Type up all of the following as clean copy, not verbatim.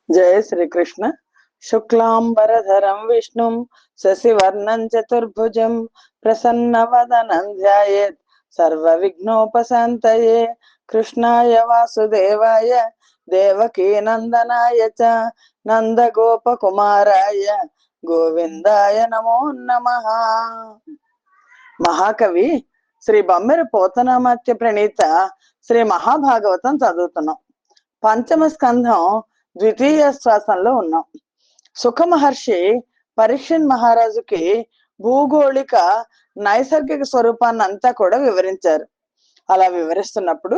జయ శ్రీకృష్ణ. శుక్లాంబరధరం విష్ణుం శశివర్ణం చతుర్భుజం ప్రసన్నవదనం ధ్యాయేత్ సర్వ విఘ్నోపశాంతయే. కృష్ణాయ వాసుదేవాయ దేవకీ నందనాయ చ నందగోపకుమారాయ గోవిందాయ నమో నమః. మహాకవి శ్రీ బమ్మెర పోతనామాత్య ప్రణీత శ్రీ మహాభాగవతం చదువుతున్నాం. పంచమ స్కంధం ద్వితీయ శ్వాసంలో ఉన్నాం. సుఖ మహర్షి పరీక్షణ్ మహారాజుకి భూగోళిక నైసర్గిక స్వరూపాన్ని అంతా కూడా వివరించారు. అలా వివరిస్తున్నప్పుడు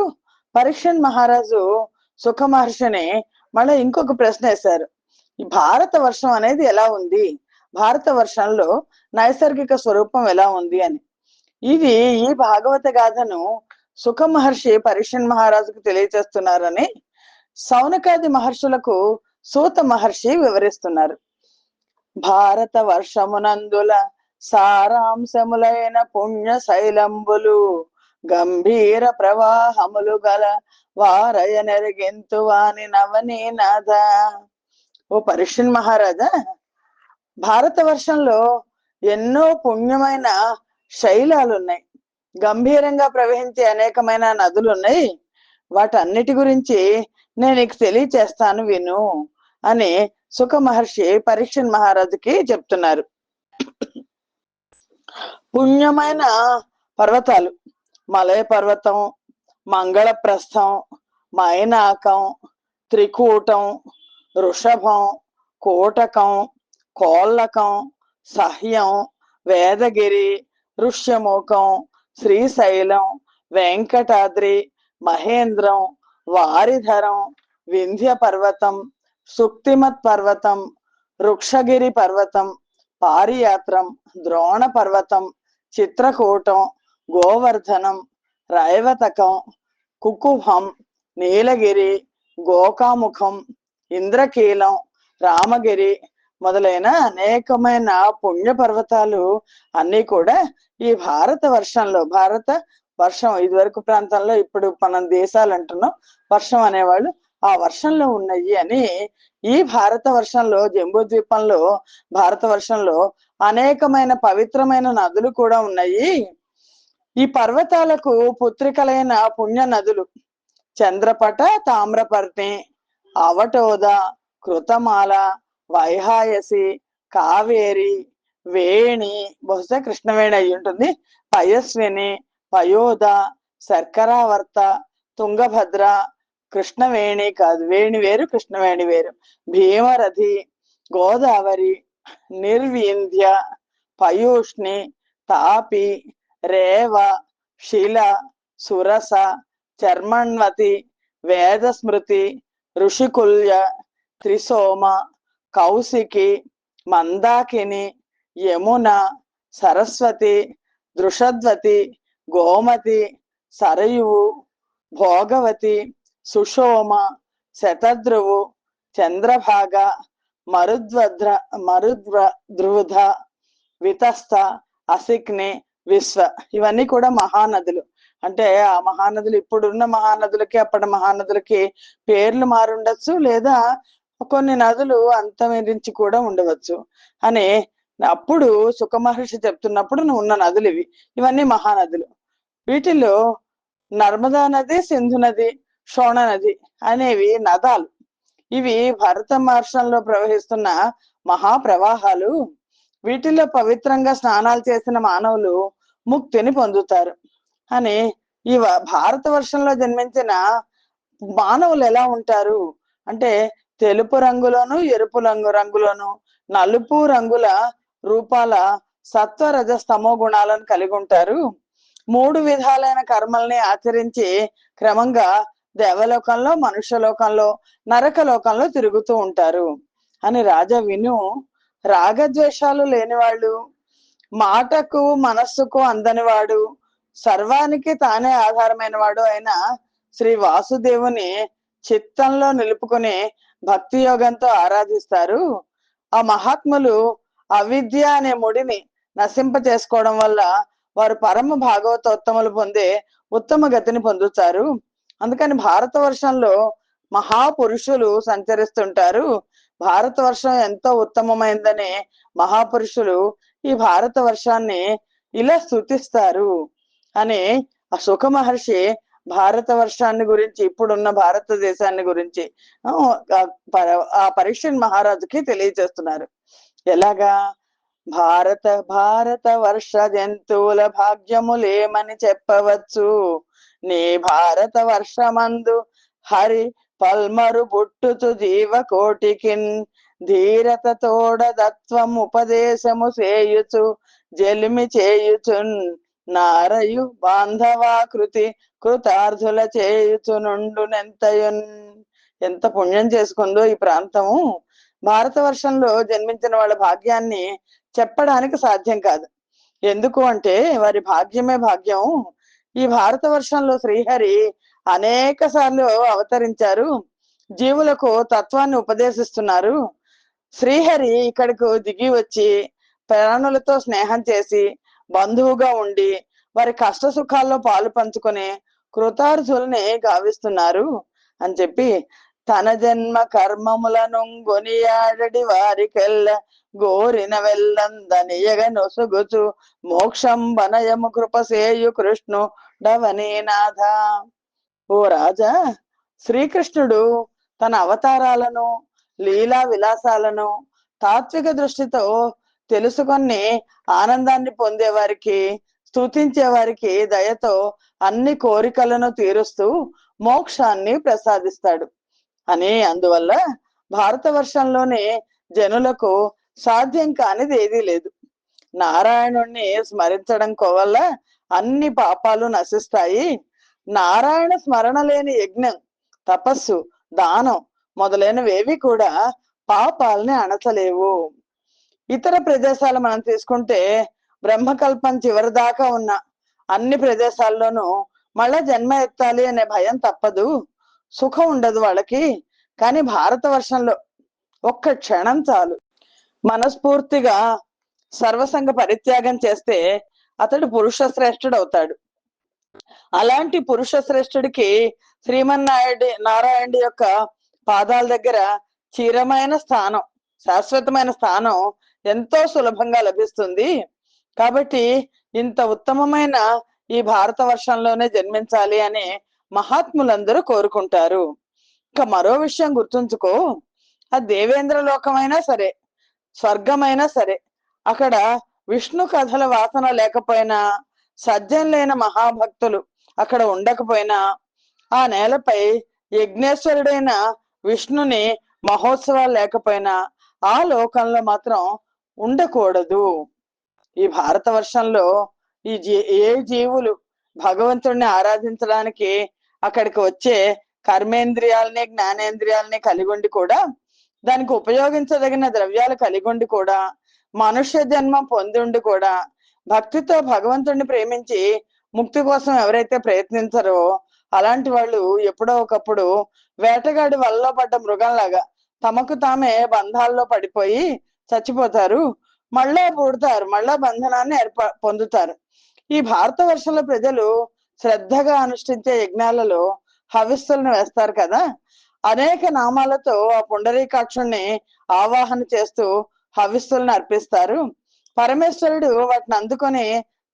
పరీక్షణ్ మహారాజు సుఖ మహర్షిని మళ్ళీ ఇంకొక ప్రశ్న వేశారు. ఈ భారత వర్షం అనేది ఎలా ఉంది, భారత వర్షంలో నైసర్గిక స్వరూపం ఎలా ఉంది అని. ఇది ఈ భాగవత గాథను సుఖ మహర్షి పరీక్షణ్ మహారాజుకు తెలియచేస్తున్నారని సౌనకాది మహర్షులకు సూత మహర్షి వివరిస్తున్నారు. భారత వర్షమునందుల సారాంశములైన పుణ్య శైలంబులు గంభీర ప్రవాహములు గల వారయ నెరగింతు వాని నవనీనాథ. ఓ పరీక్షణ్ మహారాజా, భారత వర్షంలో ఎన్నో పుణ్యమైన శైలాలు ఉన్నాయి, గంభీరంగా ప్రవహించే అనేకమైన నదులు ఉన్నాయి. వాటన్నిటి గురించి నేను నీకు తెలియచేస్తాను విను అని సుఖ మహర్షి పరీక్షణ్ మహారాజుకి చెప్తున్నారు. పుణ్యమైన పర్వతాలు మలయ పర్వతం, మంగళప్రస్థం, మైనాకం, త్రికూటం, వృషభం, కోటకం, కోల్లకం, సహ్యం, వేదగిరి, ఋష్యముఖం, శ్రీశైలం, వెంకటాద్రి, మహేంద్రం, వారిధరం, వింధ్య పర్వతం, సుక్తిమత్ పర్వతం, వృక్షగిరి పర్వతం, పారియాత్రం, ద్రోణ పర్వతం, చిత్రకూటం, గోవర్ధనం, రైవతకం, కుకుభం, నీలగిరి, గోకాముఖం, ఇంద్రకీలం, రామగిరి మొదలైన అనేకమైన పుణ్య పర్వతాలు అన్ని కూడా ఈ భారత వర్షం ఇదివరకు ప్రాంతంలో, ఇప్పుడు మనం దేశాలు అంటున్నాం, వర్షం అనేవాళ్ళు ఆ వర్షంలో ఉన్నాయి అని. ఈ భారత వర్షంలో, జంబూ ద్వీపంలో భారత వర్షంలో అనేకమైన పవిత్రమైన నదులు కూడా ఉన్నాయి. ఈ పర్వతాలకు పుత్రికలైన పుణ్య నదులు చంద్రపట, తామ్రపర్ణి, అవటోద, కృతమాల, వైహాయసి, కావేరి, వేణి, బహుశా కృష్ణవేణి అయి ఉంటుంది, పయస్విని, పయోద, శర్కరావర్త, తుంగభద్ర, కృష్ణవేణి కాదు, వేణి వేరు కృష్ణవేణి వేరు, భీమరథి, గోదావరి, నిర్వింధ్య, పయూష్ణి, తాపి, రేవ, శిల, సురస, చర్మణ్వతి, వేదస్మృతి, ఋషికుల్య, త్రిసోమ, కౌశికి, మందాకిని, యమున, సరస్వతి, దృషద్వతి, గోమతి, సరయువు, భోగవతి, సుషోమ, శతద్రువు, చంద్రభాగ, మరుద్రుధ, వితస్థ, అసిక్ని, విశ్వ. ఇవన్నీ కూడా మహానదులు. అంటే ఆ మహానదులు ఇప్పుడున్న మహానదులకి అప్పటి మహానదులకి పేర్లు మారుండొచ్చు, లేదా కొన్ని నదులు అంతరించి కూడా ఉండవచ్చు అని అప్పుడు సుఖ మహర్షి చెప్తున్నప్పుడు ఉన్న నదులు ఇవన్నీ మహానదులు. వీటిలో నర్మదా నది, సింధు నది, శోణ నది అనేవి నదాలు. ఇవి భరత వర్షంలో ప్రవహిస్తున్న మహాప్రవాహాలు. వీటిలో పవిత్రంగా స్నానాలు చేసిన మానవులు ముక్తిని పొందుతారు అని. ఈ భారత వర్షంలో జన్మించిన మానవులు ఎలా ఉంటారు అంటే, తెలుపు రంగులోను, ఎరుపు రంగులోను, నలుపు రంగుల రూపాల సత్వ రజస్తమో గుణాలను కలిగి ఉంటారు. 3 విధాలైన కర్మల్ని ఆచరించి క్రమంగా దేవలోకంలో, మనుష్యలోకంలో, నరకలోకంలో తిరుగుతూ ఉంటారు అని. రాజా విను, రాగద్వేషాలు లేనివాళ్ళు, మాటకు మనస్సుకు అందనివాడు, సర్వానికి తానే ఆధారమైన వాడు అయిన శ్రీ వాసుదేవుని చిత్తంలో నిలుపుకుని భక్తి యోగంతో ఆరాధిస్తారు. ఆ మహాత్ములు అవిద్య అనే ముడిని నశింప చేసుకోవడం వల్ల వారు పరమ భాగవతోత్తములు పొందే ఉత్తమ గతిని పొందుతారు. అందుకని భారత వర్షంలో మహాపురుషులు సంచరిస్తుంటారు. భారతవర్షం ఎంతో ఉత్తమమైందని మహాపురుషులు ఈ భారతవర్షాన్ని ఇలా స్తుతిస్తారు అని ఆ సుఖ మహర్షి భారతవర్షాన్ని గురించి, ఇప్పుడున్న భారతదేశాన్ని గురించి ఆ పరీక్షణ్ మహారాజుకి తెలియజేస్తున్నారు. ఎలాగా? భారత వర్ష జంతువుల భాగ్యములేమని చెప్పవచ్చు, నీ భారత వర్షమందు హరి పల్మరు బుట్టుచు జీవకోటికిన్ ధీరత తోడదత్వం ఉపదేశము చేయుచు జలిమి చేయుచున్ నారయు బాంధవాకృతి కృతార్థుల చేయుచునుండునెంతయున్. ఎంత పుణ్యం చేసుకుందో ఈ ప్రాంతము. భారతవర్షంలో జన్మించిన వాళ్ళ భాగ్యాన్ని చెప్పడానికి సాధ్యం కాదు. ఎందుకు అంటే వారి భాగ్యమే భాగ్యం. ఈ భారతవర్షంలో శ్రీహరి అనేక సార్లు అవతరించారు, జీవులకు తత్వాన్ని ఉపదేశిస్తున్నారు. శ్రీహరి ఇక్కడికి దిగి వచ్చి ప్రాణులతో స్నేహం చేసి బంధువుగా ఉండి వారి కష్ట సుఖాల్లో పాలు పంచుకొని కృతార్థుల్ని గావిస్తున్నారు అని చెప్పి, తన జన్మ కర్మములను గొనియాడడి వారికెల్ల గోరిన వెల్లందనియగ నొసుగుచు మోక్షం వనయము కృపసేయు కృష్ణు డవనీనాథ. ఓ రాజా, శ్రీకృష్ణుడు తన అవతారాలను లీలా విలాసాలను తాత్విక దృష్టితో తెలుసుకొని ఆనందాన్ని పొందేవారికి, స్తుతించే వారికి దయతో అన్ని కోరికలను తీరుస్తూ మోక్షాన్ని ప్రసాదిస్తాడు అని. అందువల్ల భారతవర్షంలోని జనులకు సాధ్యం కానిది ఏదీ లేదు. నారాయణుణ్ణి స్మరించడం వల్ల అన్ని పాపాలు నశిస్తాయి. నారాయణ స్మరణ లేని యజ్ఞం, తపస్సు, దానం మొదలైనవేవి కూడా పాపాలని అణచలేవు. ఇతర ప్రదేశాలు మనం తీసుకుంటే బ్రహ్మకల్పం చివరి దాకా ఉన్న అన్ని ప్రదేశాల్లోనూ మళ్ళా జన్మ ఎత్తాలి అనే భయం తప్పదు, సుఖం ఉండదు వాళ్ళకి. కానీ భారతవర్షంలో ఒక్క క్షణం చాలు, మనస్ఫూర్తిగా సర్వసంగ పరిత్యాగం చేస్తే అతడు పురుష శ్రేష్ఠుడు అవుతాడు. అలాంటి పురుష శ్రేష్ఠుడికి నారాయణుడి యొక్క పాదాల దగ్గర చిరమైన స్థానం, శాశ్వతమైన స్థానం ఎంతో సులభంగా లభిస్తుంది. కాబట్టి ఇంత ఉత్తమమైన ఈ భారతవర్షంలోనే జన్మించాలి అని మహాత్ములందరూ కోరుకుంటారు. ఇంకా మరో విషయం గుర్తుంచుకో, ఆ దేవేంద్ర లోకమైనా సరే, స్వర్గమైనా సరే, అక్కడ విష్ణు కథల వాసన లేకపోయినా, సజ్జనులైన మహాభక్తులు అక్కడ ఉండకపోయినా, ఆ నేలపై యజ్ఞేశ్వరుడైన విష్ణుని మహోత్సవాలు లేకపోయినా ఆ లోకంలో మాత్రం ఉండకూడదు. ఈ భారతవర్షంలో ఏ జీవులు భగవంతుడిని ఆరాధించడానికి అక్కడికి వచ్చే కర్మేంద్రియాలని జ్ఞానేంద్రియాలని కలిగొండి కూడా, దానికి ఉపయోగించదగిన ద్రవ్యాలు కలిగొండి కూడా, మనుష్య జన్మ పొందుండి కూడా భక్తితో భగవంతుడిని ప్రేమించి ముక్తి కోసం ఎవరైతే ప్రయత్నించారో అలాంటి వాళ్ళు ఎప్పుడో ఒకప్పుడు వేటగాడి వల్ల పడ్డ మృగంలాగా తమకు తామే బంధాల్లో పడిపోయి చచ్చిపోతారు, మళ్ళా పుడతారు, మళ్ళా బంధనాన్ని పొందుతారు. ఈ భారతవర్షంలో ప్రజలు శ్రద్ధగా అనుష్ఠించే యజ్ఞాలలో హవిస్సులను వేస్తారు కదా, అనేక నామాలతో ఆ పుండరీకాక్షుణ్ణి ఆవాహన చేస్తూ హవిస్సులను అర్పిస్తారు. పరమేశ్వరుడు వాటిని అందుకొని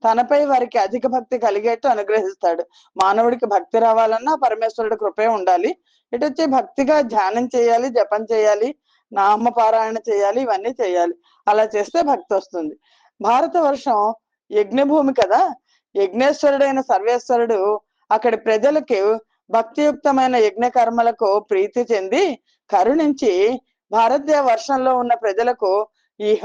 తనపై వారికి అధిక భక్తి కలిగేట్టు అనుగ్రహిస్తాడు. మానవుడికి భక్తి రావాలన్నా పరమేశ్వరుడి కృపే ఉండాలి. ఇటు వచ్చి భక్తిగా ధ్యానం చేయాలి, జపం చేయాలి, నామపారాయణ చేయాలి, ఇవన్నీ చేయాలి. అలా చేస్తే భక్తి వస్తుంది. భారతవర్షం యజ్ఞభూమి కదా, యజ్ఞేశ్వరుడైన సర్వేశ్వరుడు అక్కడి ప్రజలకు భక్తియుక్తమైన యజ్ఞ కర్మలకు ప్రీతి చెంది కరుణించి భారతదేశ వర్షంలో ఉన్న ప్రజలకు ఇహ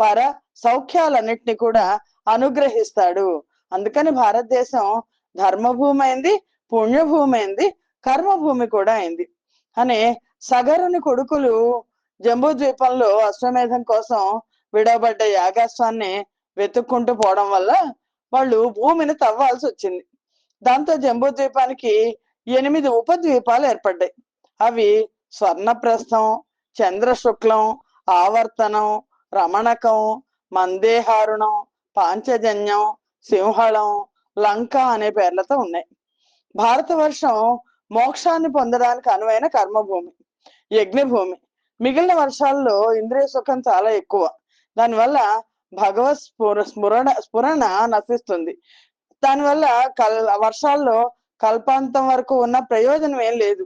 పర సౌఖ్యాలన్నిటిని కూడా అనుగ్రహిస్తాడు. అందుకని భారతదేశం ధర్మభూమి అయింది, పుణ్యభూమి అయింది, కర్మభూమి కూడా అయింది అని. సగరుని కొడుకులు జంబూ ద్వీపంలో అశ్వమేధం కోసం విడవబడ్డ యాగాశ్వాన్ని వెతుక్కుంటూ పోవడం వల్ల వాళ్ళు భూమిని తవ్వాల్సి వచ్చింది. దాంతో జంబూ ద్వీపానికి 8 ఉపద్వీపాలు ఏర్పడ్డాయి. అవి స్వర్ణప్రస్థం, చంద్రశుక్లం, ఆవర్తనం, రమణకం, మందేహారుణం, పాంచజన్యం, సింహళం, లంక అనే పేర్లతో ఉన్నాయి. భారతవర్షం మోక్షాన్ని పొందడానికి అనువైన కర్మభూమి, యజ్ఞభూమి. మిగిలిన వర్షాల్లో ఇంద్రియ సుఖం చాలా ఎక్కువ. దానివల్ల భగవత్ స్ఫురణ నశిస్తుంది. దానివల్ల వర్షాల్లో కల్పాంతం వరకు ఉన్న ప్రయోజనం ఏం లేదు,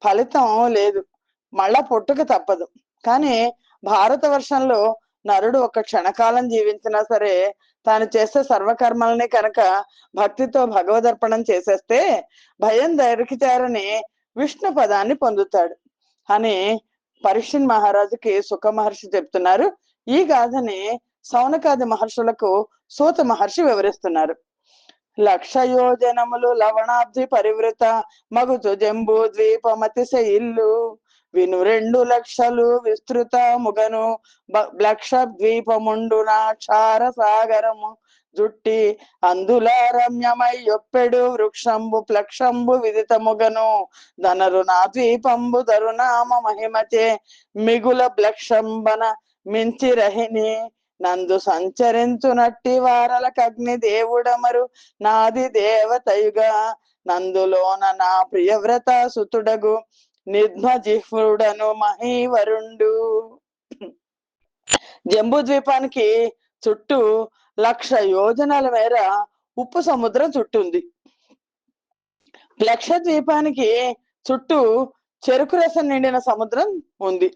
ఫలితం లేదు, మళ్ళా పుట్టుక తప్పదు. కానీ భారత వర్షంలో నరుడు ఒక క్షణకాలం జీవించినా సరే తాను చేసే సర్వకర్మల్ని కనుక భక్తితో భగవదర్పణం చేసేస్తే భయం దరికి చేరని విష్ణు పదాన్ని పొందుతాడు అని పరీక్షణ్ మహారాజుకి సుఖ మహర్షి చెప్తున్నారు. ఈ గాథని సౌనకాది మహర్షులకు సూత మహర్షి వివరిస్తున్నారు. లక్ష యోజనములు లవణాబ్ధి పరివృత మగుచు జంబూ ద్వీపమతిశ ఇల్లు విను 2 లక్షలు విస్తృత ముగను లక్ష ద్వీపముండున క్షార సాగరము జుట్టి అందుల రమ్యమై యొప్పెడు వృక్షంబు ప్లక్షంబు విదితముగను ధనరు నా ద్వీపంబు దరునామ మహిమచే మిగుల బ్లక్షంబన మించి రహిని నందు సంచరించునట్టి వారలకగ్ని దేవుడమరు నాది దేవతయుగా నందులోన నా ప్రియవ్రత సుతుడగు నిర్మజిహ్వుడను మహీవరుండు. జంబూ ద్వీపానికి చుట్టూ 1,00,000 యోజనాల మేర ఉప్పు సముద్రం చుట్టుంది. లక్ష ద్వీపానికి చుట్టూ చెరుకు రసం నిండిన సముద్రం ఉంది.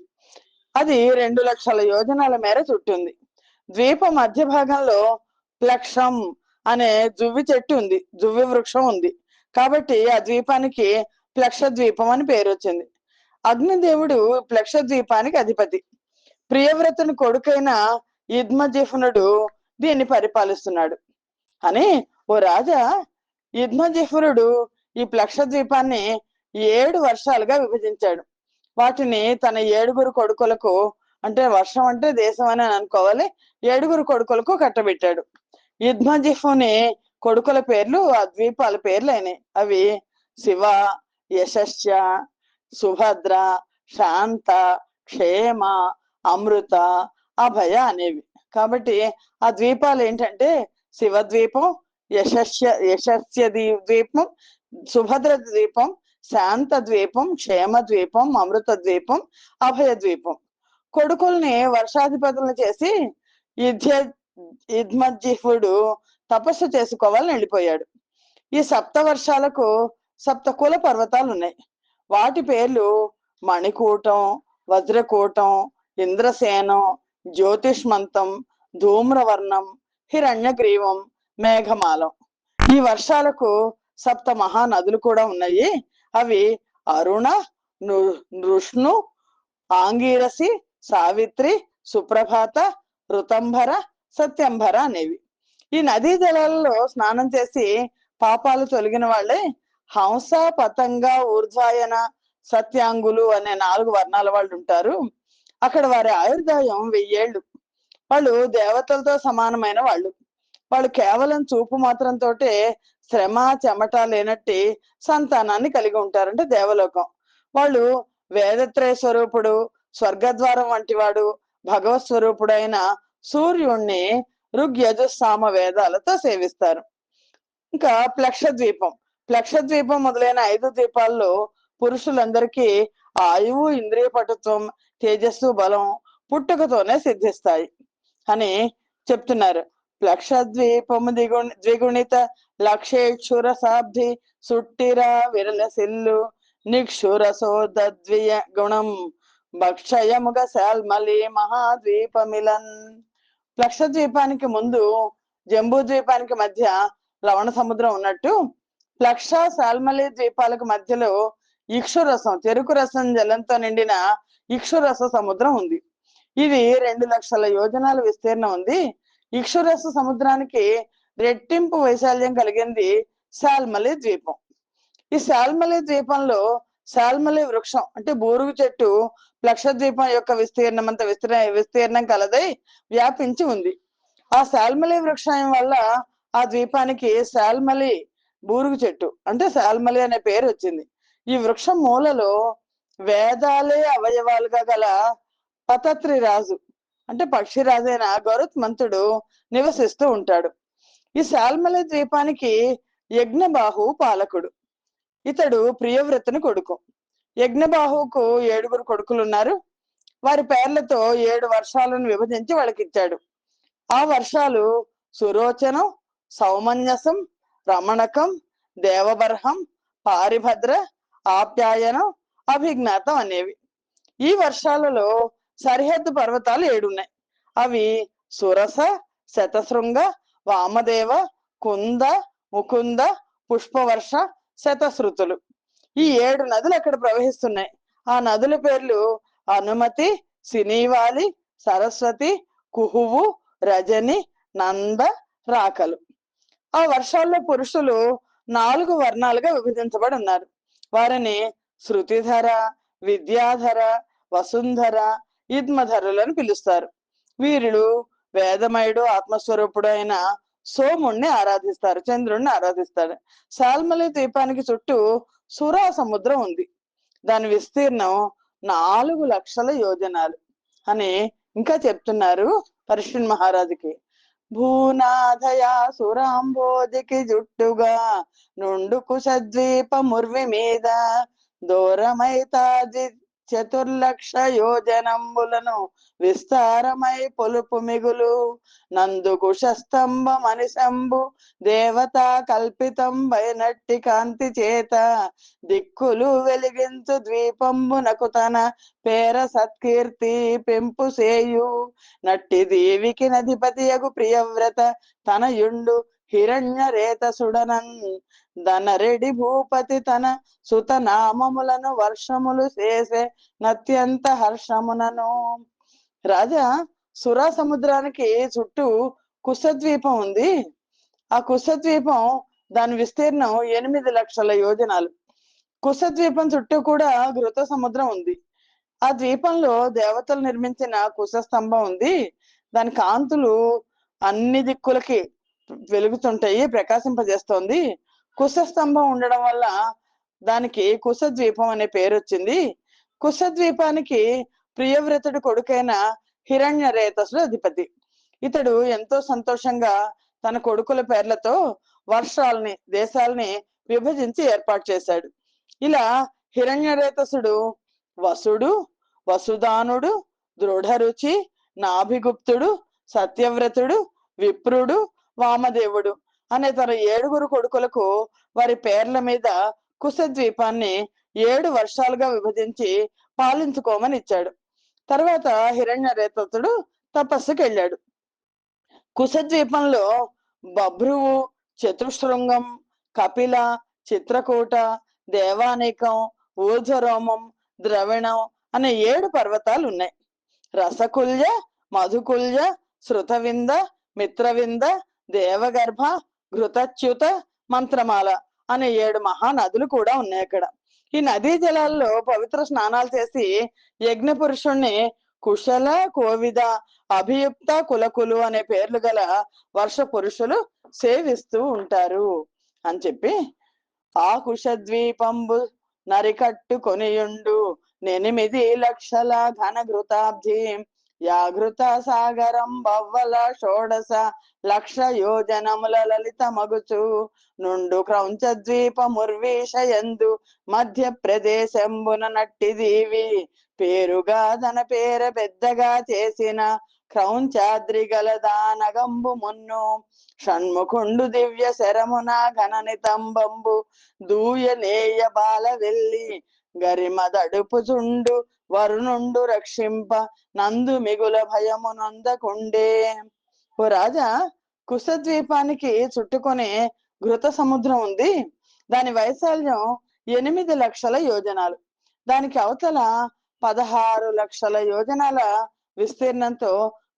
అది 2,00,000 యోజనాల మేర చుట్టుంది. ద్వీప మధ్య భాగంలో ప్లక్షం అనే జువ్వి చెట్టు ఉంది, జువ్వి వృక్షం ఉంది. కాబట్టి ఆ ద్వీపానికి ప్లక్ష ద్వీపం అని పేరు వచ్చింది. అగ్నిదేవుడు ప్లక్ష ద్వీపానికి అధిపతి. ప్రియవ్రతుని కొడుకైన యుధ్మజిహ్నుడు దీన్ని పరిపాలిస్తున్నాడు అని, ఓ రాజా, యుధ్మజిహ్నుడు ఈ ప్లక్ష ద్వీపాన్ని 7 వర్షాలుగా విభజించాడు. వాటిని తన 7 కొడుకులకు, అంటే వర్షం అంటే దేశం అని అనుకోవాలి, 7 కొడుకులకు కట్టబెట్టాడు. యుధ్మజిహ్వుని కొడుకుల పేర్లు ఆ ద్వీపాల పేర్లు అయినాయి. అవి శివ, యశస్య, సుభద్ర, శాంత, క్షేమ, అమృత, అభయ అనేవి. కాబట్టి ఆ ద్వీపాలు ఏంటంటే శివద్వీపం, యశస్య ద్వీపం, సుభద్ర ద్వీపం, శాంత ద్వీపం, క్షేమ ద్వీపం, అమృత ద్వీపం, అభయ ద్వీపం. కొడుకుల్ని వర్షాధిపతులను చేసి యుధ్మజిహ్వుడు తపస్సు చేసుకోవాలని వెళ్ళిపోయాడు. ఈ 7 వర్షాలకు 7 కుల పర్వతాలు ఉన్నాయి. వాటి పేర్లు మణికూటం, వజ్రకూటం, ఇంద్రసేనం, జ్యోతిష్మంతం, ధూమ్రవర్ణం, హిరణ్యగ్రీవం, మేఘమాలం. ఈ వర్షాలకు 7 మహానదులు కూడా ఉన్నాయి. అవి అరుణ, నృష్ణు, ఆంగీరసి, సావిత్రి, సుప్రభాత, ఋతంభర, సత్యంభర అనేవి. ఈ నదీ జలాలలో స్నానం చేసి పాపాలు తొలగిన వాళ్ళే హంస, పతంగ, ఊర్ధ్వాయన, సత్యాంగులు అనే 4 వర్ణాల వాళ్ళు ఉంటారు. అక్కడ వారి ఆయుర్దాయం 1000 ఏళ్ళు. వాళ్ళు దేవతలతో సమానమైన వాళ్ళు. వాళ్ళు కేవలం చూపు మాత్రంతో శ్రమ చెమట లేనట్టి సంతానాన్ని కలిగి ఉంటారు, అంటే దేవలోకం. వాళ్ళు వేదత్రయ స్వరూపుడు, స్వర్గద్వారం వంటి వాడు, భగవత్ స్వరూపుడైన సూర్యుణ్ణి ఋగ్యజుస్సామ వేదాలతో సేవిస్తారు. ఇంకా ప్లక్షద్వీపం మొదలైన 5 ద్వీపాల్లో పురుషులందరికీ ఆయువు, ఇంద్రియ పటుత్వం, తేజస్సు, బలం పుట్టుకతోనే సిద్ధిస్తాయి అని చెప్తున్నారు. ప్లక్షద్వీపము ద్విగుణిత లక్షేక్షుర సాబ్ధి సుట్టిర విరలసిల్లు నిక్షురసోద్వియ గుణం భక్షయముగ శాల్మలి మహాద్వీపమిలన్. ప్లక్షద్వీపానికి ముందు జంబూ ద్వీపానికి మధ్య లవణ సముద్రం ఉన్నట్టు ప్లక్ష, శాల్మలి ద్వీపాలకు మధ్యలో ఇక్షురసం, చెరుకు రసం జలంతో నిండిన ఇక్షురస సముద్రం ఉంది. ఇది 2,00,000 యోజనాల విస్తీర్ణం ఉంది. ఇక్షురస సముద్రానికి రెట్టింపు వైశాల్యం కలిగింది శాల్మలి ద్వీపం. ఈ శాల్మలి ద్వీపంలో శాల్మలి వృక్షం అంటే బూరుగు చెట్టు ప్లక్షద్వీపం యొక్క విస్తీర్ణం కలదై వ్యాపించి ఉంది. ఆ శాల్మలి వృక్షం వల్ల ఆ ద్వీపానికి శాల్మలి బూరుగు చెట్టు అంటే శాల్మలి అనే పేరు వచ్చింది. ఈ వృక్షం మూలలో వేదాలే అవయవాలుగా గల పతత్రి రాజు అంటే పక్షిరాజైన గరుత్మంతుడు నివసిస్తూ ఉంటాడు. ఈ శాల్మలి ద్వీపానికి యజ్ఞబాహు పాలకుడు. ఇతడు ప్రియవ్రతుని కొడుకు. యజ్ఞబాహువుకు 7 కొడుకులు ఉన్నారు. వారి పేర్లతో 7 వర్షాలను విభజించి వాళ్ళకిచ్చాడు. ఆ వర్షాలు సురోచనం, సౌమన్యసం, రమణకం, దేవబర్హం, పారిభద్ర, ఆప్యాయనం, అభిజ్ఞాతం అనేవి. ఈ వర్షాలలో సరిహద్దు పర్వతాలు 7 ఉన్నాయి. అవి సురస, శతశృంగ, వామదేవ, కుంద, ముకుంద, పుష్పవర్ష, శతశ్రుతులు. ఈ 7 నదులు అక్కడ ప్రవహిస్తున్నాయి. ఆ నదుల పేర్లు అనుమతి, సినీవాలి, సరస్వతి, కుహువు, రజని, నంద, రాకలు. ఆ వర్షాల్లో పురుషులు 4 వర్ణాలుగా విభజించబడి ఉన్నారు. వారిని శృతిధర, విద్యాధర, వసుంధర, యుద్మధరులను పిలుస్తారు. వీరుడు వేదమయుడు, ఆత్మస్వరూపుడు అయిన సోముణ్ణి ఆరాధిస్తారు, చంద్రుణ్ణి ఆరాధిస్తాడు. శాల్మలి ద్వీపానికి చుట్టూ సురా సముద్రం ఉంది. దాని విస్తీర్ణం 4 లక్షల యోజనాలు అని ఇంకా చెప్తున్నారు పరీక్షణ్ మహారాజుకి. భూనాథయా సురాంబోధికి జుట్టుగా నుండు కుశద్వీప ముర్వి మీద దూరమైతాది 4 లక్షల యోజనంబులను విస్తారమై పొలుపు మిగులు నందు కుశస్తంభ మనిషంబు దేవతా కల్పితం బైనట్టి కాంతి చేత దిక్కులు వెలిగించు ద్వీపంబునకు తన పేర సత్కీర్తి పెంపు సేయు నట్టి దేవికి నధిపతియగు ప్రియవ్రత తనయుండు హిరణ్య రేతసుడనన్ ధనరెడి భూపతి తన సుత నామములను వర్షములు చేసే నత్యంత హర్షమునను. రాజా, సురా సముద్రానికి చుట్టూ కుశద్వీపం ఉంది. ఆ కుశద్వీపం దాని విస్తీర్ణం 8 లక్షల యోజనాలు. కుశద్వీపం చుట్టూ కూడా ఘృత సముద్రం ఉంది. ఆ ద్వీపంలో దేవతలు నిర్మించిన కుశ స్తంభం ఉంది. దాని కాంతులు అన్ని దిక్కులకి వెలుగుతుంటాయి, ప్రకాశింపజేస్తోంది. కుశ స్తంభం ఉండడం వల్ల దానికి కుశద్వీపం అనే పేరు వచ్చింది. కుశద్వీపానికి ప్రియవ్రతుడి కొడుకైన హిరణ్యరేతసుడు అధిపతి. ఇతడు ఎంతో సంతోషంగా తన కొడుకుల పేర్లతో వర్షాలని, దేశాలని విభజించి ఏర్పాటు చేశాడు. ఇలా హిరణ్యరేతసుడు వసుడు, వసుదానుడు, దృఢరుచి, నాభిగుప్తుడు, సత్యవ్రతుడు, విప్రుడు, వామదేవుడు అనే తన 7 కొడుకులకు వారి పేర్ల మీద కుశద్వీపాన్ని 7 వర్షాలుగా విభజించి పాలించుకోమని ఇచ్చాడు. తర్వాత హిరణ్యరేతసుడు తపస్సుకి వెళ్ళాడు. కుశద్వీపంలో బభ్రువు, చతుశృంగం, కపిల, చిత్రకూట, దేవానికం, ఊర్ధ్వరోమం, ద్రవిణం అనే 7 పర్వతాలు ఉన్నాయి. రసకుల్య, మధుకుల్య, శృతవింద, మిత్రవింద, దేవగర్భ, ఘృతచ్యుత, మంత్రమాల అనే 7 మహానదులు కూడా ఉన్నాయి అక్కడ. ఈ నదీ జలాల్లో పవిత్ర స్నానాలు చేసి యజ్ఞ పురుషుణ్ణి కుశల, కోవిద, అభియుక్త, కులకులు అనే పేర్లు గల వర్ష పురుషులు సేవిస్తూ ఉంటారు అని చెప్పి, ఆ కుశద్వీపంబు నరికట్టు కొనియుండు 8 లక్షల ఘన ఘృతాబ్ధి యాఘృత సాగరం బవ్వల 16 లక్ష యోజనముల లలిత మగుచు నుండు క్రౌంచ ద్వీపముర్వీషయందు మధ్య ప్రదేశంబున నట్టి దీవి పేరుగా తన పేర పెద్దగా చేసిన క్రౌంచాద్రి గలదానగంబు మున్ను షణ్ముఖుండు దివ్య శరమున ఘననితంబంబు దూయనేయ బాల వెళ్ళి గరిమదడుపుచుండు వరుణుండు రక్షింప నందు మిగుల భయము నొందకుండే. ఓ రాజా, కుశద్వీపానికి చుట్టుకొని ఘృత సముద్రం ఉంది. దాని వైశాల్యం 8 లక్షల యోజనాలు. దానికి అవతల 16 లక్షల యోజనాల విస్తీర్ణంతో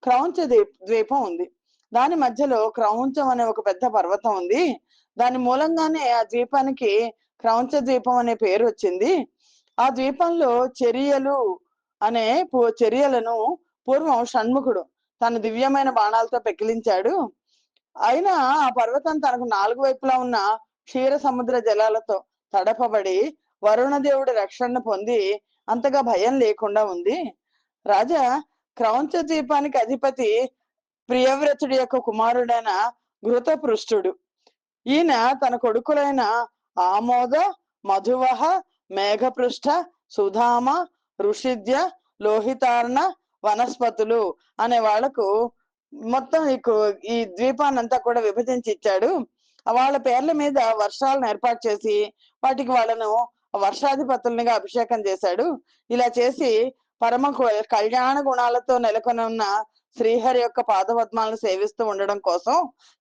క్రౌంచ ద్వీపం ఉంది. దాని మధ్యలో క్రౌంచం అనే ఒక పెద్ద పర్వతం ఉంది. దాని మూలంగానే ఆ ద్వీపానికి క్రౌంచ ద్వీపం అనే పేరు వచ్చింది. ఆ ద్వీపంలో చెరియలు అనే చెరియలను పూర్వం షణ్ముఖుడు తన దివ్యమైన బాణాలతో పెకిలించాడు. అయినా ఆ పర్వతం తనకు 4 వైపులా ఉన్న క్షీర సముద్ర జలాలతో తడపబడి వరుణదేవుడి రక్షణ పొంది అంతగా భయం లేకుండా ఉంది. రాజా, క్రౌంచ ద్వీపానికి అధిపతి ప్రియవ్రతుడి యొక్క కుమారుడైన ఘృతపృష్ఠుడు. ఈయన తన కొడుకులైన ఆమోద, మధువహ మేఘపృష్ఠ సుధామ ఋషిద్య లోహితార్ణ వనస్పతులు అనే వాళ్లకు మొత్తం ఈ ద్వీపాన్నంతా కూడా విభజించి ఇచ్చాడు. వాళ్ళ పేర్ల మీద వర్షాలను ఏర్పాటు చేసి వాటికి వాళ్ళను వర్షాధిపతులుగా అభిషేకం చేశాడు. ఇలా చేసి పరమ కళ్యాణ గుణాలతో నెలకొని ఉన్న శ్రీహరి యొక్క పాదపద్మాలను సేవిస్తూ ఉండడం కోసం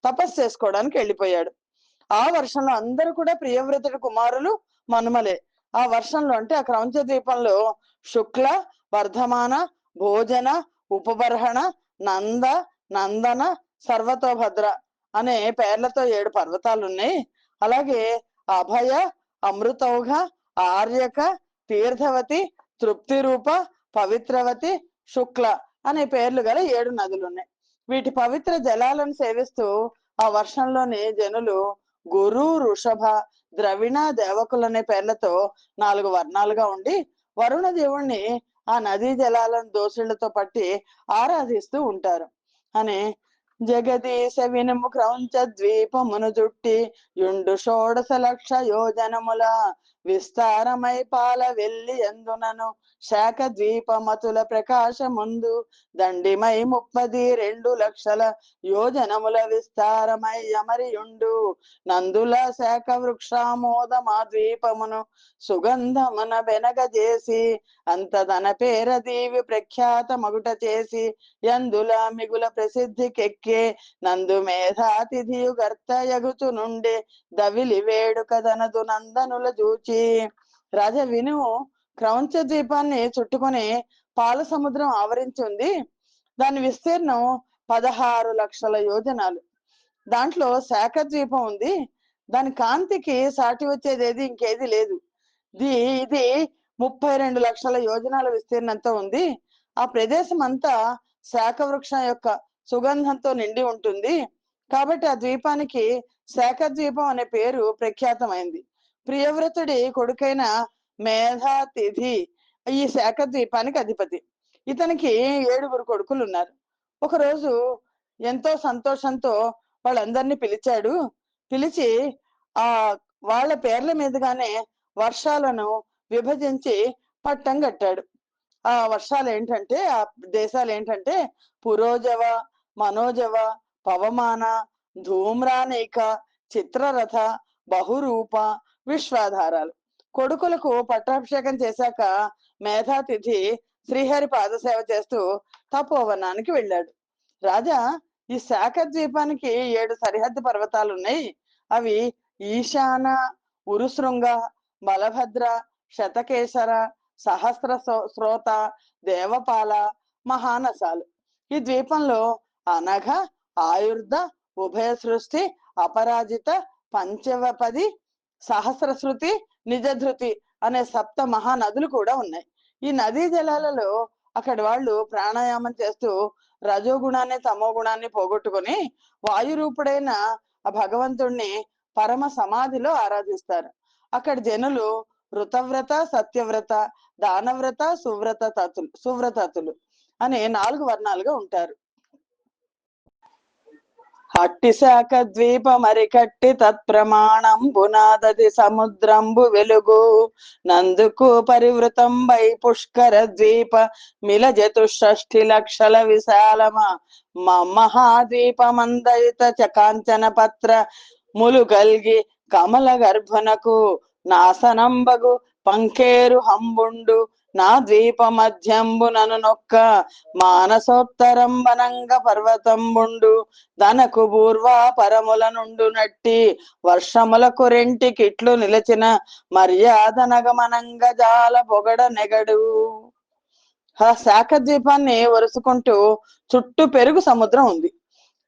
తపస్సు చేసుకోవడానికి వెళ్ళిపోయాడు. ఆ వర్షంలో అందరూ కూడా ప్రియవ్రతుడి కుమారులు మనుమలే. ఆ వర్షంలో అంటే ఆ క్రౌంచ ద్వీపంలో శుక్ల, వర్ధమాన, భోజన, ఉపబర్హణ, నంద, నందన, సర్వతోభద్ర అనే పేర్లతో 7 పర్వతాలు ఉన్నాయి. అలాగే అభయ, అమృతౌఘ, ఆర్యక, తీర్థవతి, తృప్తి రూప, పవిత్రవతి, శుక్ల అనే పేర్లు గల 7 నదులు ఉన్నాయి. వీటి పవిత్ర జలాలను సేవిస్తూ ఆ వర్షంలోని జనులు గురు, వృషభ, ద్రవిణ, దేవకులు అనే పేర్లతో 4 వర్ణాలుగా ఉండి వరుణ దేవుణ్ణి ఆ నదీ జలాలను దోసిళ్లతో పట్టి ఆరాధిస్తూ ఉంటారు అని జగదీశ వినుము క్రౌంచ ద్వీపమును జుట్టి యుండు 16 యోజనముల విస్తారమై పాల వెల్లి ఎందునను శాఖ ద్వీపమతుల ప్రకాశ ముందు దండిమై 32 లక్షల యోజనముల విస్తారమై అమరియుండు నందుల శాఖ వృక్షామోద మా ద్వీపమును సుగంధమున బెనగజేసి అంతదన పేర దీవి ప్రఖ్యాత మగుట చేసి ఎందుల మిగుల ప్రసిద్ధికెక్కే నందు మేధాతిథియు గర్తయగుచు నుండే దవిలి వేడుకదనదు నందనుల జూచి. రాజా విను క్రౌంచ ద్వీపాన్ని చుట్టుకొని పాల సముద్రం ఆవరించి ఉంది. దాని విస్తీర్ణం 16 లక్షల యోజనాలు. దాంట్లో శాఖ ద్వీపం ఉంది. దాని కాంతికి సాటి వచ్చేది ఏది ఇంకేది లేదు. ఇది 32 లక్షల యోజనాల విస్తీర్ణంతో ఉంది. ఆ ప్రదేశం అంతా శాఖ వృక్షం యొక్క సుగంధంతో నిండి ఉంటుంది. కాబట్టి ఆ ద్వీపానికి శాఖ ద్వీపం అనే పేరు ప్రఖ్యాతమైంది. ప్రియవ్రతుడి కొడుకైన మేధాతిథి ఈ శాఖ ద్వీపానికి అధిపతి. ఇతనికి 7 కొడుకులు ఉన్నారు. ఒకరోజు ఎంతో సంతోషంతో వాళ్ళందరినీ పిలిచాడు. పిలిచి ఆ వాళ్ళ పేర్ల మీదుగానే వర్షాలను విభజించి పట్టం కట్టాడు. ఆ వర్షాలు ఏంటంటే ఆ దేశాలు ఏంటంటే పురోజవ, మనోజవ, పవమాన, ధూమ్రానేక, చిత్రరథ, బహురూప, విశ్వాధారాలు. కొడుకులకు పట్టాభిషేకం చేశాక మేధాతిథి శ్రీహరి పాదసేవ చేస్తూ తపోవనానికి వెళ్ళాడు. రాజా ఈ శాఖ ద్వీపానికి 7 సరిహద్దు పర్వతాలు ఉన్నాయి. అవి ఈశాన, ఉరుశృంగ, బలభద్ర, శతకేశర, సహస్ర శ్రోత, దేవపాల, మహానసాలు. ఈ ద్వీపంలో అనఘ, ఆయుర్ధ, ఉభయ సృష్టి, అపరాజిత, పంచవపది, సహస్రశృతి, నిజధృతి అనే 7 మహానదులు కూడా ఉన్నాయి. ఈ నదీ జలాలలో అక్కడి వాళ్ళు ప్రాణాయామం చేస్తూ రజోగుణాన్ని తమో గుణాన్ని పోగొట్టుకొని వాయురూపుడైన ఆ భగవంతుణ్ణి పరమ సమాధిలో ఆరాధిస్తారు. అక్కడి జనులు ఋతవ్రత, సత్యవ్రత, దానవ్రత, సువ్రతతులు అనే 4 వర్ణాలుగా ఉంటారు. హట్టి శాఖ ద్వీపమరికట్టి తత్ప్రమాణం బునాదది సముద్రంబు వెలుగు నందుకు పరివృతంబై పుష్కర ద్వీప మిల 64 లక్షల విశాలమా మహాద్వీపమందయుత చకాంచన పత్ర ములు గల్గి కమల గర్భనకు నాసనంబగు పంకేరు హంబుండు నా ద్వీప మధ్యంబునను నొక్క మానసోత్తరంబనంగ పర్వతంబుండు దనకు పూర్వ పరముల నుండు నట్టి వర్షములకు 2 కిట్లు నిలచిన మర్యాద నగమనంగ జాల పొగడ నెగడు. శాఖ ద్వీపాన్ని వరుసుకుంటూ చుట్టూ పెరుగు సముద్రం ఉంది.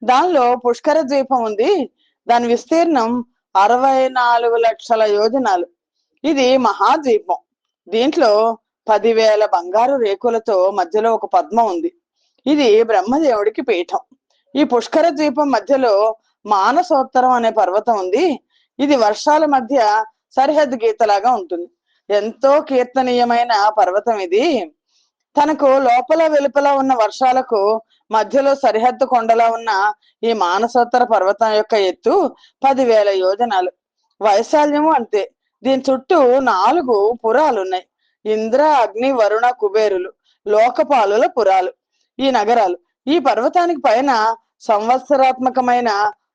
దానిలో పుష్కర ద్వీపం ఉంది. దాని విస్తీర్ణం 64 లక్షల యోజనాలు. ఇది మహాద్వీపం. దీంట్లో 10,000 బంగారు రేకులతో మధ్యలో ఒక పద్మం ఉంది. ఇది బ్రహ్మదేవుడికి పీఠం. ఈ పుష్కర ద్వీపం మధ్యలో మానసోత్తరం అనే పర్వతం ఉంది. ఇది వర్షాల మధ్య సరిహద్దు గీతలాగా ఉంటుంది. ఎంతో కీర్తనీయమైన పర్వతం ఇది. తనకు లోపల వెలుపల ఉన్న వర్షాలకు మధ్యలో సరిహద్దు కొండలా ఉన్న ఈ మానసోత్తర పర్వతం యొక్క ఎత్తు 10,000 యోజనాలు. వైశాల్యము అంతే. దీని చుట్టూ 4 పురాలు ఉన్నాయి. ఇంద్ర, అగ్ని, వరుణ, కుబేరులు, లోకపాలుల పురాలు ఈ నగరాలు. ఈ పర్వతానికి పైన సంవత్సరాత్మకమైన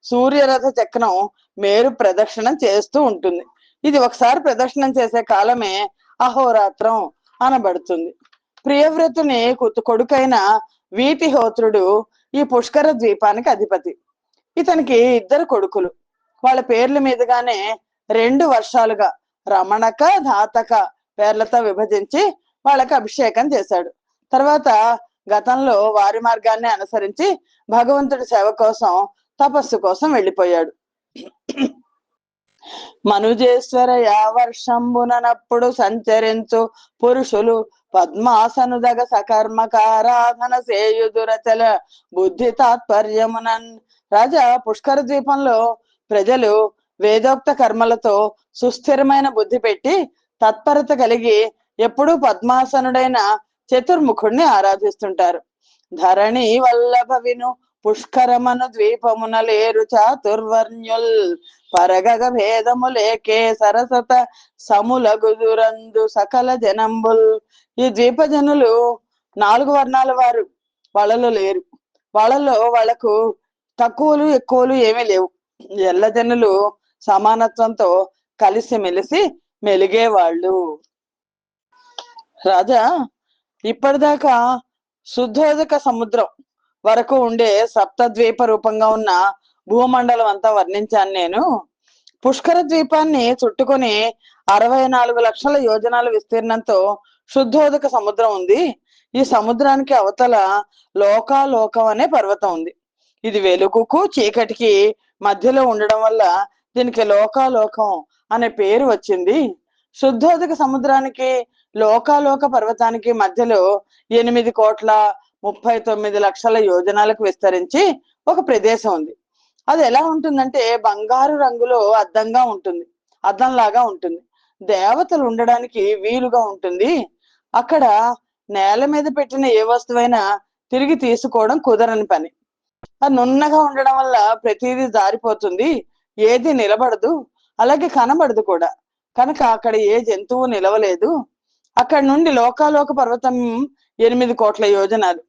సూర్యరథ చక్రం మేరు ప్రదక్షిణం చేస్తూ ఉంటుంది. ఇది ఒకసారి ప్రదక్షిణం చేసే కాలమే అహోరాత్రం అనబడుతుంది. ప్రియవ్రతుని కొడుకైన వీతిహోత్రుడు ఈ పుష్కర ద్వీపానికి అధిపతి. ఇతనికి 2 కొడుకులు. వాళ్ళ పేర్ల మీదుగానే 2 వర్షాలుగా రమణక, ధాతక పేర్లతో విభజించి వాళ్ళకి అభిషేకం చేశాడు. తర్వాత గతంలో వారి మార్గాన్ని అనుసరించి భగవంతుడి సేవ కోసం, తపస్సు కోసం వెళ్ళిపోయాడు. మనుజేశ్వర యావర్షంబునప్పుడు సంచరించు పురుషులు పద్మాసనుదగ సకర్మకారాధన సేయుదురచల బుద్ధి తాత్పర్యమునన్. రాజా, పుష్కర ద్వీపంలో ప్రజలు వేదోక్త కర్మలతో సుస్థిరమైన బుద్ధి పెట్టి తత్పరత కలిగి ఎప్పుడూ పద్మాసనుడైన చతుర్ముఖుణ్ణి ఆరాధిస్తుంటారు. ధరణి వల్లభ విను పుష్కరమను ద్వీపమున లేరు చాతుర్వర్ణ్యుల్ పరగగ భేదములేకే సరసత సములగుదురందు సకల జనంబుల్. ఈ ద్వీప జనులు 4 వర్ణాల వారు. వాళ్ళలో లేరు. వాళ్లకు తక్కువలు ఎక్కువలు ఏమీ లేవు. ఎల్ల జనులు సమానత్వంతో కలిసిమెలిసి మెలిగేవాళ్ళు. రాజా, ఇప్పటిదాకా శుద్ధోదక సముద్రం వరకు ఉండే సప్తద్వీప రూపంగా ఉన్న భూమండలం అంతా వర్ణించాను నేను. పుష్కర ద్వీపాన్ని చుట్టుకొని 64 లక్షల యోజనాల విస్తీర్ణంతో శుద్ధోదక సముద్రం ఉంది. ఈ సముద్రానికి అవతల లోకాలోకం అనే పర్వతం ఉంది. ఇది వెలుగుకు చీకటికి మధ్యలో ఉండడం వల్ల దీనికి లోకాలోకం అనే పేరు వచ్చింది. శుద్ధోదక సముద్రానికి లోకాలోక పర్వతానికి మధ్యలో 8,39,00,000 యోజనాలకు విస్తరించి ఒక ప్రదేశం ఉంది. అది ఎలా ఉంటుందంటే బంగారు రంగులో అద్దంలాగా ఉంటుంది. దేవతలు ఉండడానికి వీలుగా ఉంటుంది. అక్కడ నేల మీద పెట్టిన ఏ వస్తువైనా తిరిగి తీసుకోవడం కుదరని పని. అది నున్నగా ఉండడం వల్ల ప్రతిదీ జారిపోతుంది, ఏది నిలబడదు, అలాగే కనబడదు కూడా. కనుక అక్కడ ఏ జంతువు నిలవలేదు. అక్కడ నుండి లోకాలోక పర్వతం 8 కోట్ల యోజనాలు.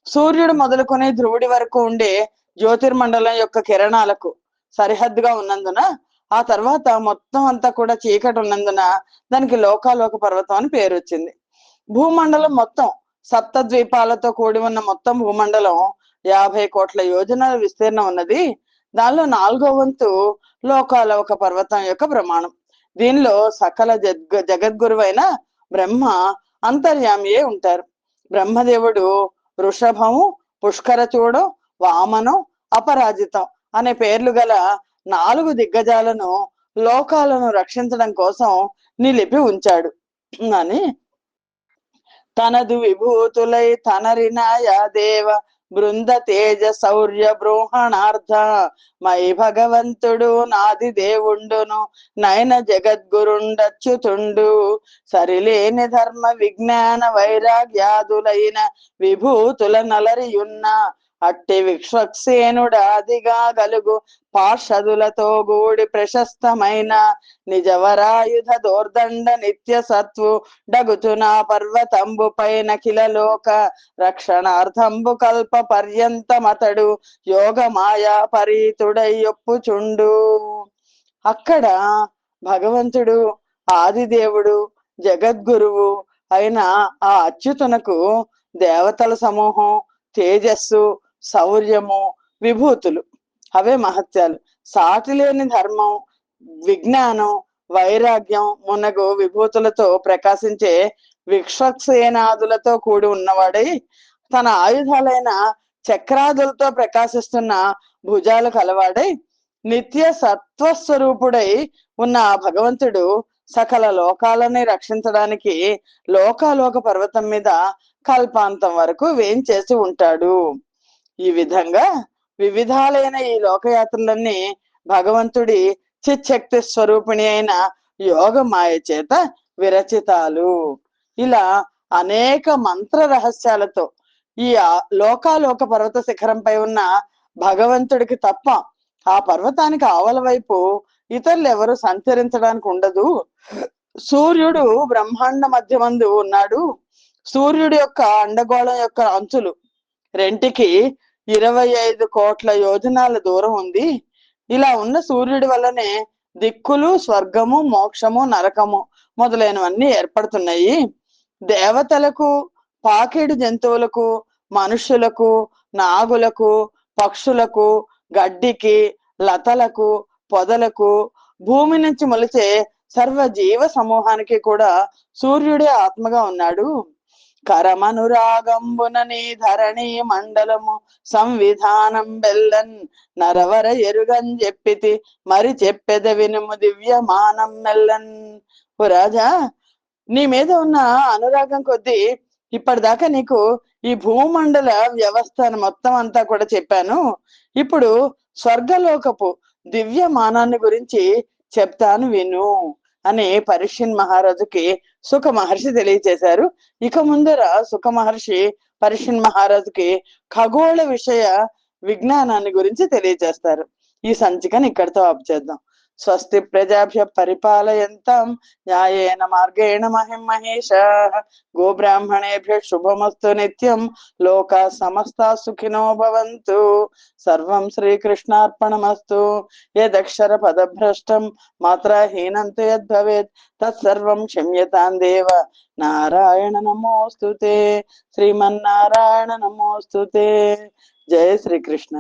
సూర్యుడు మొదలుకొని ధ్రువుడి వరకు ఉండే జ్యోతిర్మండలం యొక్క కిరణాలకు సరిహద్దుగా ఉన్నందున, ఆ తర్వాత మొత్తం అంతా కూడా చీకటి ఉన్నందున దానికి లోకాలోక పర్వతం అని పేరు వచ్చింది. భూమండలం మొత్తం సప్తద్వీపాలతో కూడి ఉన్న మొత్తం భూమండలం 50 కోట్ల యోజనాల విస్తీర్ణం ఉన్నది. దానిలో 4వ వంతు లోకాలోక పర్వతం యొక్క ప్రమాణం. దీనిలో సకల జగద్గురువైన బ్రహ్మ అంతర్యామియే ఉంటారు. బ్రహ్మదేవుడు వృషభము, పుష్కరచూడం, వామనం, అపరాజితం అనే పేర్లు గల 4 దిగ్గజాలను లోకాలను రక్షించడం కోసం నిలిపి ఉంచాడు అని. తనదు విభూతులై తనరినాయ దేవ బృంద తేజ శౌర్య బ్రోహణార్థ మై భగవంతుడు నాది దేవుండును నయన జగద్గురుండచ్యుతుండు సరిలేని ధర్మ విజ్ఞాన వైరాగ్యాదులైన విభూతుల నలరియున్న అట్టి విశ్వక్సేనుడాదిగా గలుగు పార్షదులతో గూడి ప్రశస్తమైన నిజవరాయుధ దోర్దండ నిత్య సత్వు డగుతునా పర్వతంబు పైన కిలలోక రక్షణార్థంబు కల్ప పర్యంతమతడు యోగ మాయా పరీతుడయ్యొప్పుచుండు. అక్కడ భగవంతుడు, ఆదిదేవుడు, జగద్గురువు అయిన ఆ అచ్యుతునకు దేవతల సమూహం, తేజస్సు, శౌర్యము, విభూతులు, అవే మహత్యాలు, సాటిలేని ధర్మం, విజ్ఞానం, వైరాగ్యం మునగు విభూతులతో ప్రకాశించే విశ్వక్సేనాదులతో కూడి ఉన్నవాడై తన ఆయుధాలైన చక్రాదులతో ప్రకాశిస్తున్న భుజాలు కలవాడై నిత్య సత్వస్వరూపుడై ఉన్న ఆ భగవంతుడు సకల లోకాలని రక్షించడానికి లోకాలోక పర్వతం మీద కల్పాంతం వరకు వేంచేసి ఉంటాడు. ఈ విధంగా వివిధాలైన ఈ లోకయాత్రలన్నీ భగవంతుడి చిచ్చక్తి స్వరూపిణి అయిన యోగ మాయ చేత విరచితాలు. ఇలా అనేక మంత్ర రహస్యాలతో ఈ లోకాలోక పర్వత శిఖరంపై ఉన్న భగవంతుడికి తప్ప ఆ పర్వతానికి ఆవల వైపు ఇతరులు ఎవరు సంచరించడానికి ఉండదు. సూర్యుడు బ్రహ్మాండ మధ్యమందు ఉన్నాడు. సూర్యుడి యొక్క అండగోళం యొక్క అంచులు రెంటికి 25 కోట్ల యోజనాల దూరం ఉంది. ఇలా ఉన్న సూర్యుడి వల్లనే దిక్కులు, స్వర్గము, మోక్షము, నరకము మొదలైనవన్నీ ఏర్పడుతున్నాయి. దేవతలకు, పాకేడు జంతువులకు, మనుష్యులకు, నాగులకు, పక్షులకు, గడ్డికి, లతలకు, పొదలకు, భూమి నుంచి మొలిచే సర్వ జీవ సమూహానికి కూడా సూర్యుడే ఆత్మగా ఉన్నాడు. కరమనురాగంబునని ధరణి మండలము సంవిధానం బెల్లన్ నరవర ఎరుగని చెప్పితి మరి చెప్పెద వినుము దివ్యమానం మెల్లన్. ఓ రాజా, నీ మీద ఉన్న అనురాగం కొద్దీ ఇప్పటిదాకా నీకు ఈ భూమండల వ్యవస్థను మొత్తం అంతా కూడా చెప్పాను. ఇప్పుడు స్వర్గలోకపు దివ్యమానాన్ని గురించి చెప్తాను విను అని పరీక్షణ్ మహారాజుకి సుఖ మహర్షి తెలియచేశారు. ఇక ముందర సుఖ మహర్షి పరీక్షణ్ మహారాజుకి ఖగోళ విషయ విజ్ఞానాన్ని గురించి తెలియజేస్తారు. ఈ సంచికని ఇక్కడితో ఆపు చేద్దాం. స్వస్తి ప్రజాభ్య పరిపాలయంతాం న్యాయేన మార్గేణ మహిం మహేషాః గోబ్రాహ్మణేభ్యః శుభమస్తు నిత్యం లోకాః సమస్తాః సుఖినో భవంతు. సర్వం శ్రీకృష్ణార్పణమస్తు. యదక్షర పదభ్రష్టం మాత్రాహీనం తు యద్భవేత్ తత్సర్వం క్షమ్యతాం దేవ నారాయణ నమోస్తుతే. శ్రీమన్నారాయణ నమోస్తుతే. జయ శ్రీకృష్ణ.